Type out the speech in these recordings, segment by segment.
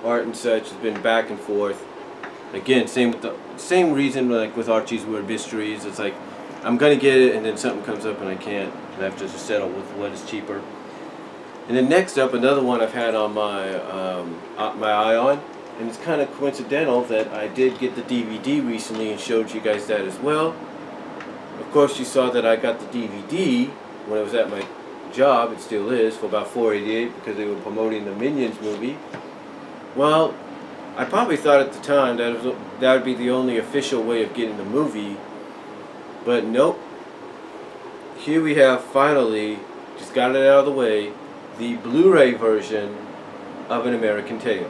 art and such has been back and forth. Again, same reason like with Archie's Weird Mysteries. It's like I'm gonna get it, and then something comes up and I can't, and I have to just settle with what is cheaper. And then next up, another one I've had on my eye on, and it's kind of coincidental that I did get the DVD recently and showed you guys that as well. Of course, you saw that I got the DVD when I was at my job. It still is for about $4.88 because they were promoting the Minions movie. Well, I probably thought at the time that would be the only official way of getting the movie, but nope. Here we have finally, just got it out of the way, the Blu-ray version of An American Tail.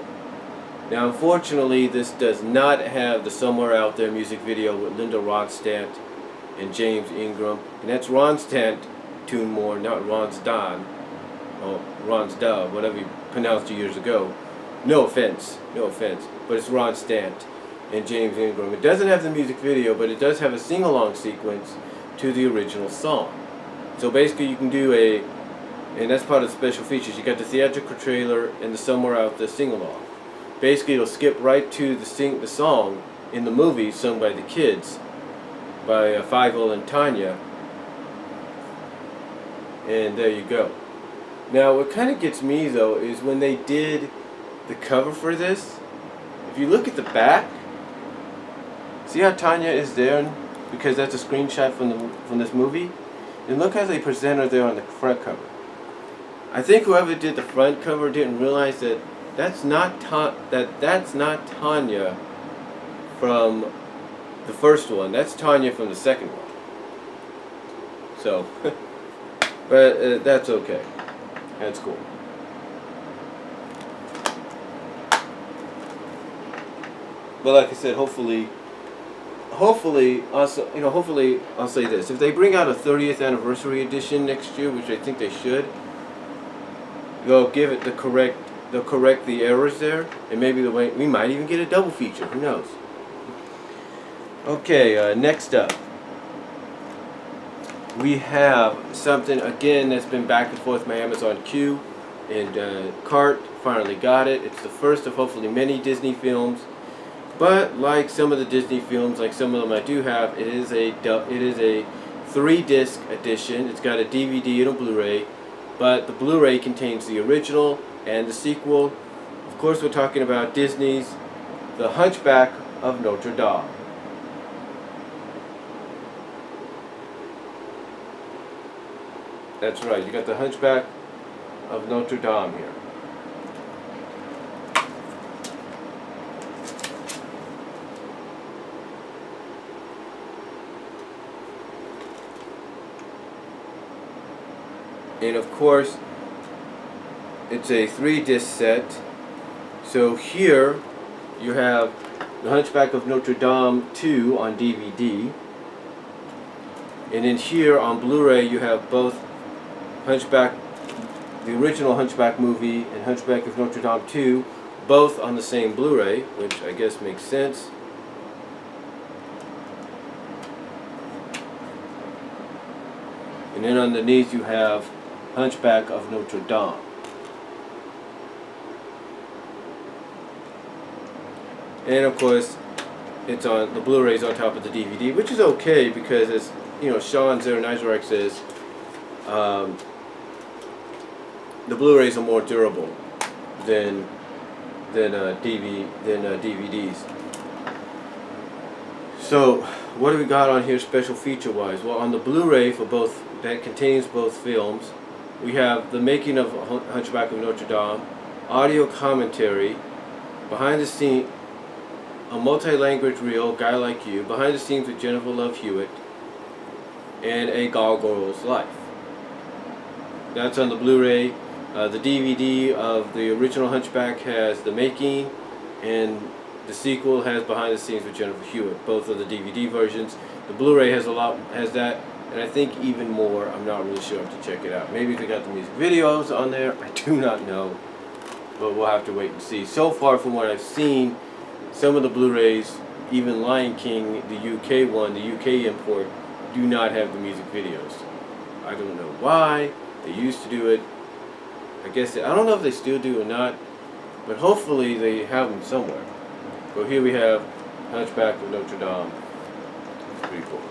Now, unfortunately, this does not have the Somewhere Out There music video with Linda Ronstadt and James Ingram, and that's Ronstadt tune more, not Ronstadt, or Ronstadt, whatever you pronounced it years ago. No offense, but it's Ronstadt and James Ingram. It doesn't have the music video, but it does have a sing-along sequence to the original song. So basically you can do and that's part of the special features, you got the theatrical trailer and the Somewhere Out There sing-along. Basically it'll skip right to the song in the movie sung by the kids, by Fievel and Tanya. And there you go. Now what kind of gets me though is when they did the cover for this, if you look at the back, see how Tanya is there, because that's a screenshot from this movie, and look how they present her there on the front cover. I think whoever did the front cover didn't realize that that's not Tanya from the first one. That's Tanya from the second one. So, but that's okay. That's cool. But like I said, hopefully I'll say this: if they bring out a 30th anniversary edition next year, which I think they should, they'll correct the errors there, and maybe we might even get a double feature. Who knows? Okay, next up, we have something again that's been back and forth my Amazon queue and cart. Finally got it. It's the first of hopefully many Disney films. But like some of the Disney films, like some of them I do have, it is a 3-disc edition. It's got a DVD and a Blu-ray, but the Blu-ray contains the original and the sequel. Of course, we're talking about Disney's The Hunchback of Notre Dame. That's right, you got The Hunchback of Notre Dame here. And of course, it's a 3-disc set. So here you have The Hunchback of Notre Dame 2 on DVD. And then here on Blu-ray you have both Hunchback, the original Hunchback movie, and Hunchback of Notre Dame 2, both on the same Blu-ray, which I guess makes sense. And then underneath you have Hunchback of Notre Dame. And of course, it's on the Blu-ray's on top of the DVD, which is okay because, as you know, Sean Zernizarek says, the Blu-rays are more durable than DVDs. So, what do we got on here, special feature-wise? Well, on the Blu-ray for both, that contains both films, we have the making of Hunchback of Notre Dame, audio commentary, behind the scene, a multi-language reel, Guy Like You, behind the scenes with Jennifer Love Hewitt, and a Gargoyle's Life. That's on the Blu-ray. The DVD of the original Hunchback has the making, and the sequel has behind the scenes with Jennifer Hewitt. Both of the DVD versions. The Blu-ray has that, and I think even more. I'm not really sure. I have to check it out. Maybe they got the music videos on there. I do not know, but we'll have to wait and see. So far, from what I've seen, some of the Blu-rays, even Lion King, the UK one, the UK import, do not have the music videos. I don't know why. They used to do it. I guess I don't know if they still do or not, but hopefully they have them somewhere. So here we have Hunchback of Notre Dame. Pretty cool.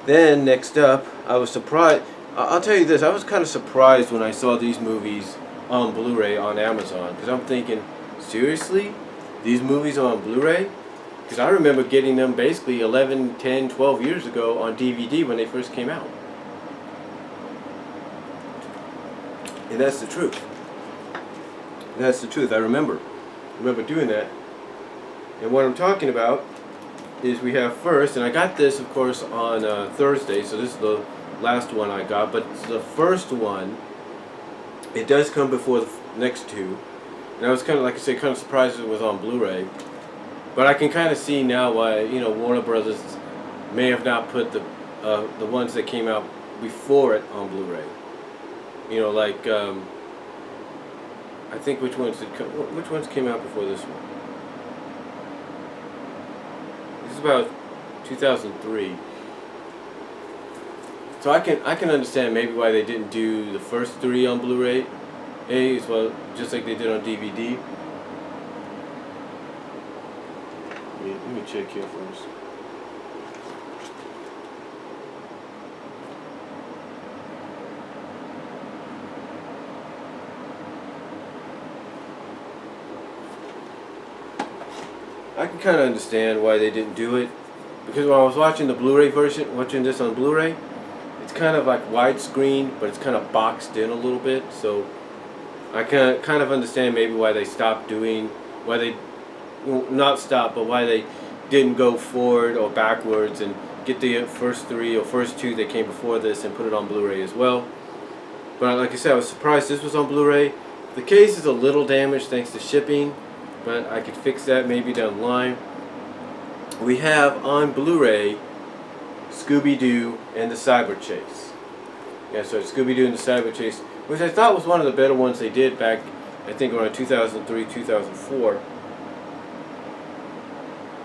Then next up, I was surprised. I'll tell you this, I was kind of surprised when I saw these movies on Blu-ray on Amazon, because I'm thinking, seriously? These movies are on Blu-ray? Because I remember getting them basically 11, 10, 12 years ago on DVD when they first came out. And that's the truth. That's the truth. I remember doing that. And what I'm talking about is we have first, and I got this, of course, on Thursday, so this is the last one I got, but the first one, it does come before the next two, and I was kind of, like I said, kind of surprised it was on Blu-ray, but I can kind of see now why, you know, Warner Brothers may have not put the ones that came out before it on Blu-ray. You know, like, I think which ones came out before this one? This is about 2003. So I can understand maybe why they didn't do the first three on Blu-ray, as well, just like they did on DVD. Let me check here first. I can kind of understand why they didn't do it, because when I was watching the Blu-ray version, watching this on Blu-ray, it's kind of like widescreen, but it's kind of boxed in a little bit. So I can kind of understand maybe why they stopped doing, why they, well, not stop, but why they didn't go forward or backwards and get the first three or first two that came before this and put it on Blu-ray as well. But like I said, I was surprised this was on Blu-ray. The case is a little damaged thanks to shipping, but I could fix that maybe down the line. We have on Blu-ray Scooby-Doo and the Cyberchase. Yeah, so Scooby-Doo and the Cyberchase, which I thought was one of the better ones they did back, I think around 2003, 2004.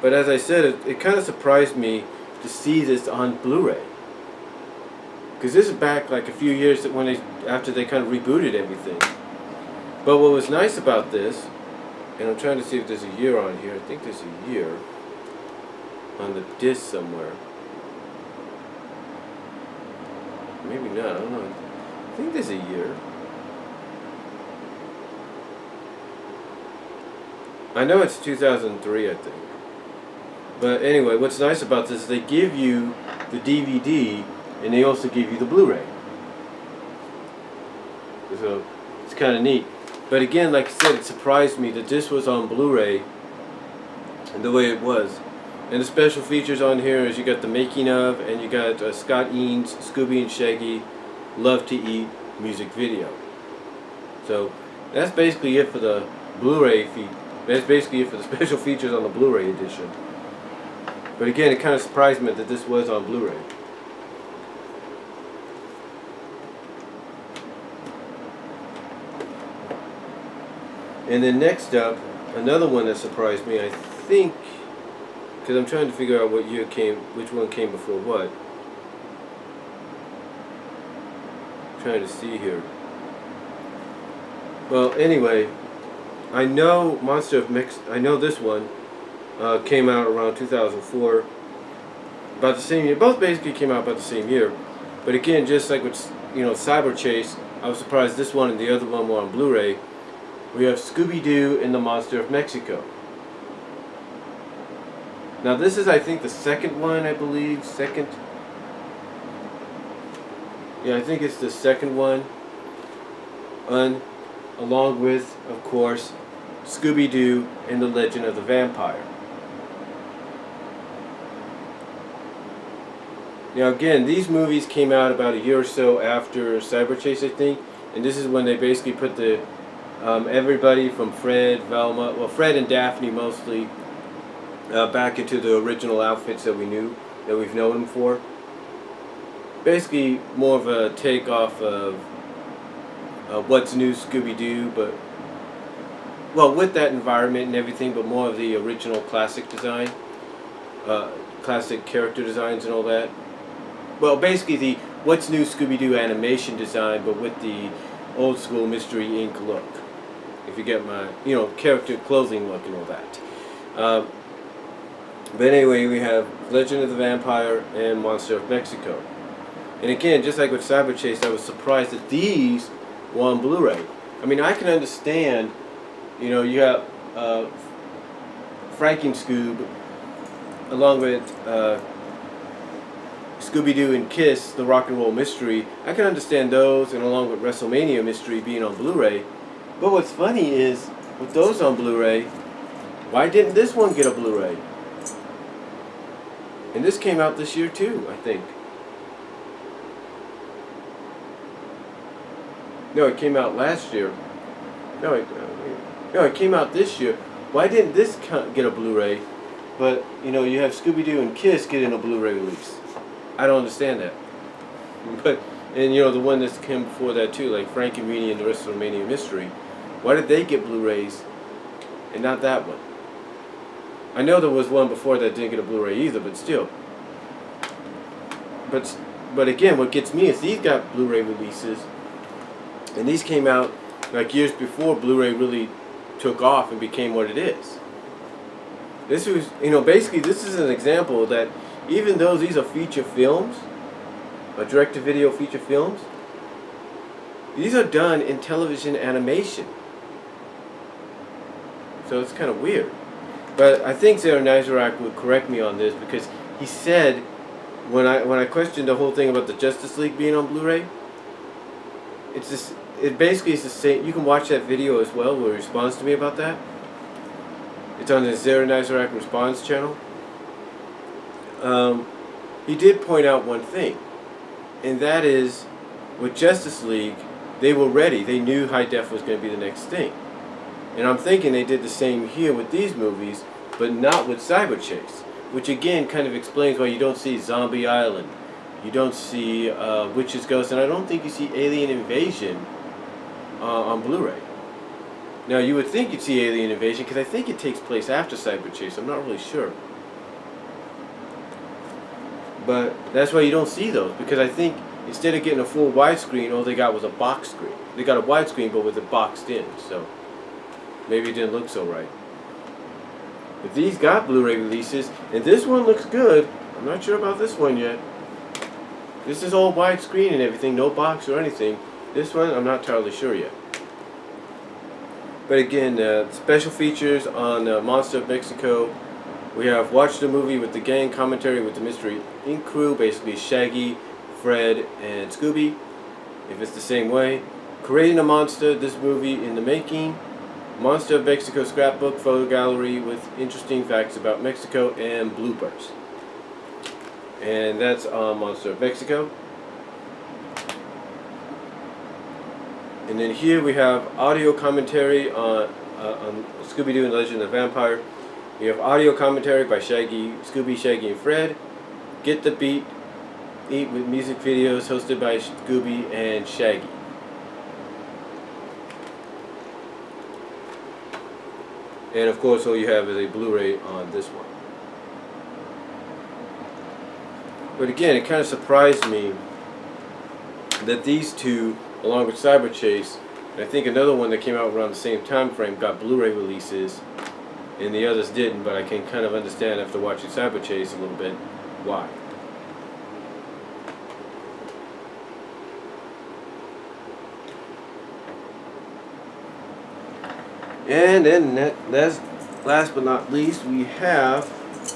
But as I said, it kind of surprised me to see this on Blu-ray. Because this is back like a few years after they kind of rebooted everything. But what was nice about this, and I'm trying to see if there's a year on here. I think there's a year on the disc somewhere. Maybe not, I don't know. I think there's a year. I know it's 2003, I think. But anyway, what's nice about this is they give you the DVD and they also give you the Blu-ray. So it's kind of neat. But again, like I said, it surprised me that this was on Blu-ray and the way it was. And the special features on here is you got the making of, and you got Scott Ian's Scooby and Shaggy Love to Eat music video. So that's basically it for the Blu-ray feed. That's basically it for the special features on the Blu-ray edition. But again, it kind of surprised me that this was on Blu-ray. And then next up, another one that surprised me, I think, because I'm trying to figure out what year which one came before what. I'm trying to see here. Well, anyway, I know I know this one came out around 2004, about the same year. Both basically came out about the same year. But again, just like with Cyberchase, I was surprised this one and the other one were on Blu-ray. We have Scooby-Doo and the Monster of Mexico. Now this is, I think, the second one, I believe. Yeah, I think it's the second one. Along with, of course, Scooby-Doo and the Legend of the Vampire. Now again, these movies came out about a year or so after Cyberchase, I think. And this is when they basically put the everybody from Fred, Velma, well, Fred and Daphne mostly, back into the original outfits that we've known them for. Basically, more of a takeoff of What's New Scooby-Doo, but, well, with that environment and everything, but more of the original classic design, classic character designs and all that. Well, basically the What's New Scooby-Doo animation design, but with the old school Mystery Inc. look. If you get my, character clothing look and all that. But anyway, we have Legend of the Vampire and Monster of Mexico. And again, just like with Cyberchase, I was surprised that these were on Blu-ray. I mean, I can understand, you have Franken-Scoob along with Scooby-Doo and Kiss, the Rock and Roll Mystery. I can understand those, and along with WrestleMania Mystery being on Blu-ray. But what's funny is, with those on Blu-ray, why didn't this one get a Blu-ray? And this came out this year too, I think. No, it came out last year. No, it came out this year. Why didn't this get a Blu-ray? But, you have Scooby-Doo and Kiss getting a Blu-ray release. I don't understand that. And the one that came before that too, like Frankenweenie and the WrestleMania Mystery. Why did they get Blu-rays and not that one? I know there was one before that didn't get a Blu-ray either, but still. But again, what gets me is these got Blu-ray releases, and these came out like years before Blu-ray really took off and became what it is. This was, basically this is an example that even though these are feature films, direct-to-video feature films, these are done in television animation. So it's kind of weird. But I think Zara Nizarak would correct me on this, because he said, when I questioned the whole thing about the Justice League being on Blu-ray, it basically is the same. You can watch that video as well where he responds to me about that. It's on the Zara Nizarak Response channel. He did point out one thing, and that is, with Justice League, they were ready. They knew high def was going to be the next thing. And I'm thinking they did the same here with these movies, but not with Cyberchase, which again kind of explains why you don't see Zombie Island, you don't see Witch's Ghost, and I don't think you see Alien Invasion on Blu-ray. Now you would think you'd see Alien Invasion, because I think it takes place after Cyberchase. I'm not really sure. But that's why you don't see those, because I think instead of getting a full widescreen, all they got was a box screen. They got a widescreen, but with it boxed in, so maybe it didn't look so right. But these got Blu-ray releases, and this one looks good. I'm not sure about this one yet. This is all widescreen and everything, no box or anything. This one, I'm not entirely sure yet. But again, special features on Monster of Mexico. We have watched the movie with the gang commentary with the Mystery Inc. crew, basically Shaggy, Fred, and Scooby, if it's the same way. Creating a Monster, this movie in the making. Monster of Mexico scrapbook photo gallery with interesting facts about Mexico and bloopers. And that's on Monster of Mexico. And then here we have audio commentary on Scooby-Doo and the Legend of the Vampire. We have audio commentary by Scooby, Shaggy, and Fred. Get the Beat, Eat with music videos hosted by Scooby and Shaggy. And of course, all you have is a Blu-ray on this one. But again, it kind of surprised me that these two, along with Cyberchase, and I think another one that came out around the same time frame, got Blu-ray releases, and the others didn't. But I can kind of understand after watching Cyberchase a little bit why. And then that's last but not least, we have,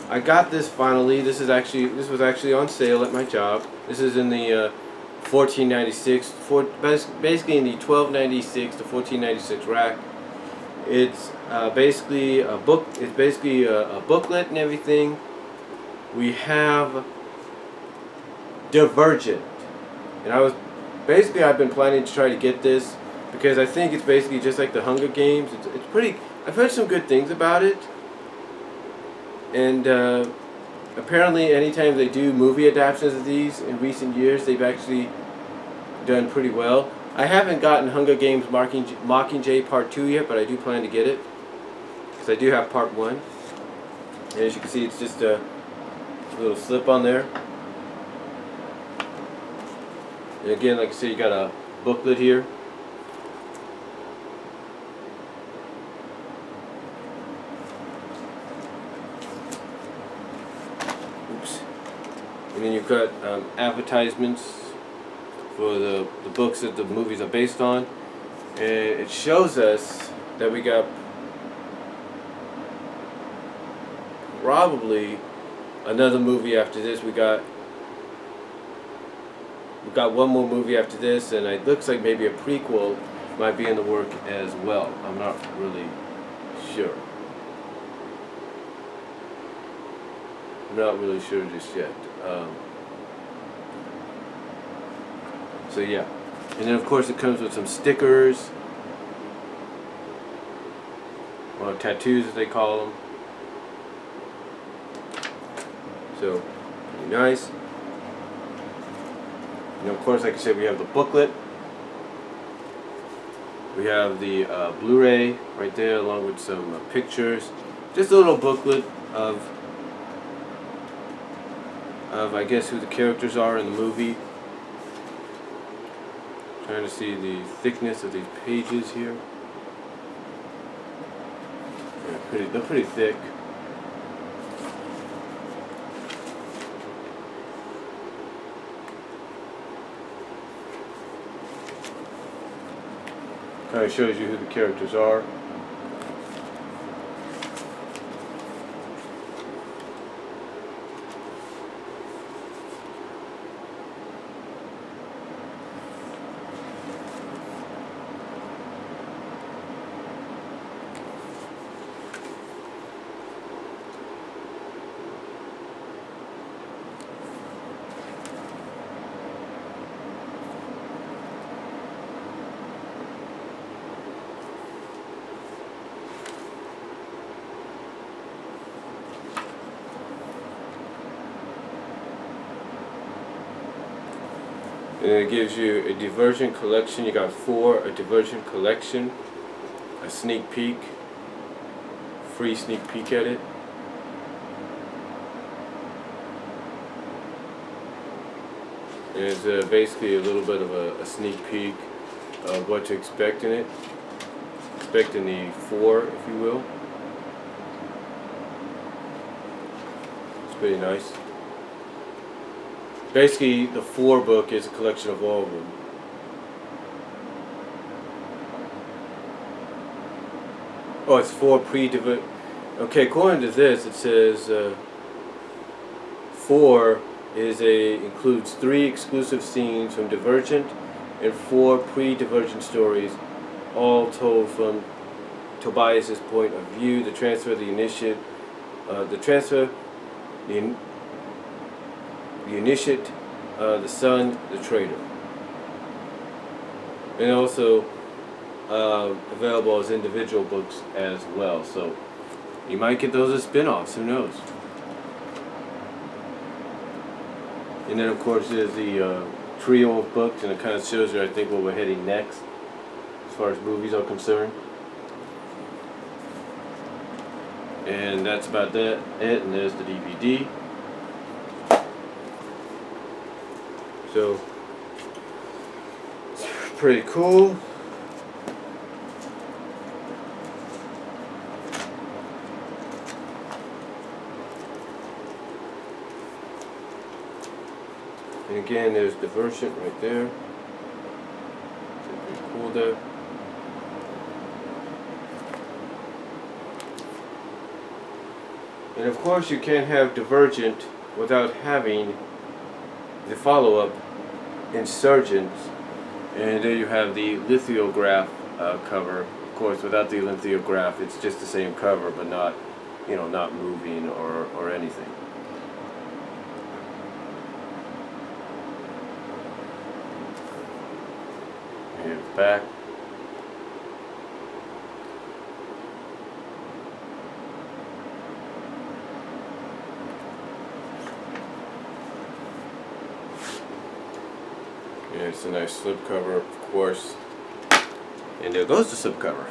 I got this finally. This was actually on sale at my job. This is in the $14.96, basically in the $12.96 to $14.96 rack. It's basically a book. It's basically a booklet and everything. We have Divergent, and I've been planning to try to get this, because I think it's basically just like the Hunger Games. It's pretty. I've heard some good things about it, and apparently, anytime they do movie adaptations of these in recent years, they've actually done pretty well. I haven't gotten Hunger Games Mockingjay Part 2 yet, but I do plan to get it, because I do have Part 1. And as you can see, it's just a little slip on there. And again, like I said, you got a booklet here. And then you've got advertisements for the books that the movies are based on. And it shows us that we got probably another movie after this. We got one more movie after this, and it looks like maybe a prequel might be in the work as well. I'm not really sure. I'm not really sure just yet. So yeah, and then of course it comes with some stickers, or tattoos as they call them. So pretty nice. And of course, like I said, we have the booklet. We have the Blu-ray right there, along with some pictures. Just a little booklet of I guess who the characters are in the movie. Trying to see the thickness of these pages here. They're pretty thick. Kind of shows you who the characters are. And it gives you a Divergent collection. You got 4, a Divergent collection, a sneak peek, free sneak peek at it. And it's basically a little bit of a sneak peek of what to expect in it. Expect in the 4, if you will. It's pretty nice. Basically, the 4 book is a collection of all of them. Oh, it's 4 pre-Divergent. Okay, according to this, it says 4 includes 3 exclusive scenes from Divergent and 4 pre-Divergent stories, all told from Tobias's point of view. The transfer, the initiate, the son, the traitor. And also available as individual books as well. So you might get those as spin-offs, who knows. And then of course there's the trio of books, and it kind of shows you I think where we're heading next as far as movies are concerned. And that's about it, and there's the DVD. So, it's pretty cool. And again, there's Divergent right there. Pretty cool there. And of course, you can't have Divergent without having the follow-up, Insurgents, and there you have the lithograph cover. Of course, without the lithograph, it's just the same cover, but not, not moving or anything. Here's the back. Yeah, it's a nice slipcover, of course. And there goes the slipcover.